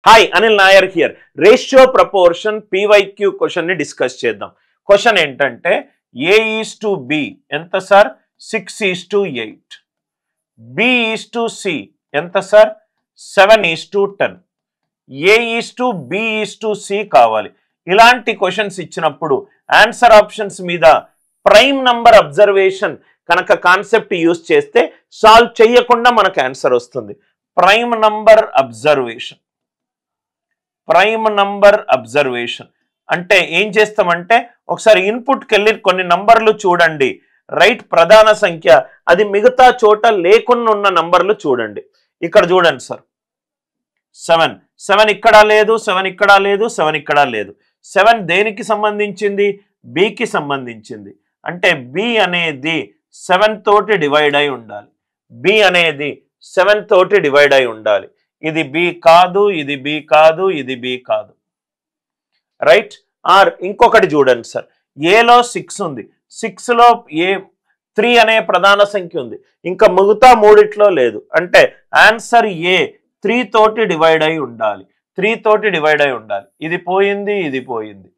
Hi Anil Nair here. Ratio proportion PYQ question ని discuss చేద్దాం. Question ఏంటంటే A:B ఎంత సార్? 6:8. B:C ఎంత సార్? 7:10. A:B:C కావాలి. ఇలాంటి క్వశ్చన్స్ ఇచ్చినప్పుడు ఆన్సర్ ఆప్షన్స్ మీద ప్రైమ్ నంబర్ అబ్జర్వేషన్ కనుక కాన్సెప్ట్ యూజ్ చేస్తే సాల్వ్ చేయకుండా మనకు ఆన్సర్ వస్తుంది. ప్రైమ్ నంబర్ అబ్జర్వేషన్ అంటే ఏం చేస్తామంటే ఒకసారి ఇన్పుట్కి వెళ్ళి కొన్ని నంబర్లు చూడండి, రైట్? ప్రధాన సంఖ్య అది మిగతా చోట లేకుండా ఉన్న నంబర్లు చూడండి. ఇక్కడ చూడండి సార్, 7 ఇక్కడ లేదు, 7 ఇక్కడ లేదు, 7 ఇక్కడ లేదు. 7 దేనికి సంబంధించింది? బికి సంబంధించింది. అంటే బి అనేది 7 తోటి డివైడ్ అయి ఉండాలి. బి అనేది 7 తోటి డివైడ్ అయి ఉండాలి. ఇది బి కాదు, ఇది బి కాదు, ఇది బి కాదు, రైట్? ఆర్ ఇంకొకటి చూడండి సార్, ఏలో 6 ఉంది, 6లో A3 అనే ప్రధాన సంఖ్య ఉంది, ఇంకా మిగతా మూడిట్లో లేదు. అంటే ఆన్సర్ ఏ 3 తోటి డివైడ్ అయి ఉండాలి. 3 తోటి డివైడ్ అయి ఉండాలి. ఇది పోయింది, ఇది పోయింది,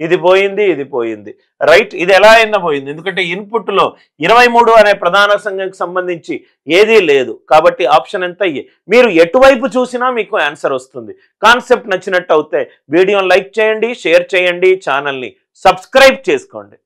ఇది పోయింది, ఇది పోయింది, రైట్? ఇది ఎలా అయినా పోయింది, ఎందుకంటే ఇన్పుట్లో 23 అనే ప్రధాన సంఖ్యకు సంబంధించి ఏదీ లేదు. కాబట్టి ఆప్షన్ ఎంత? ఏ. మీరు ఎటువైపు చూసినా మీకు ఆన్సర్ వస్తుంది. కాన్సెప్ట్ నచ్చినట్టు అయితే వీడియోని లైక్ చేయండి, షేర్ చేయండి, ఛానల్ని సబ్స్క్రైబ్ చేసుకోండి.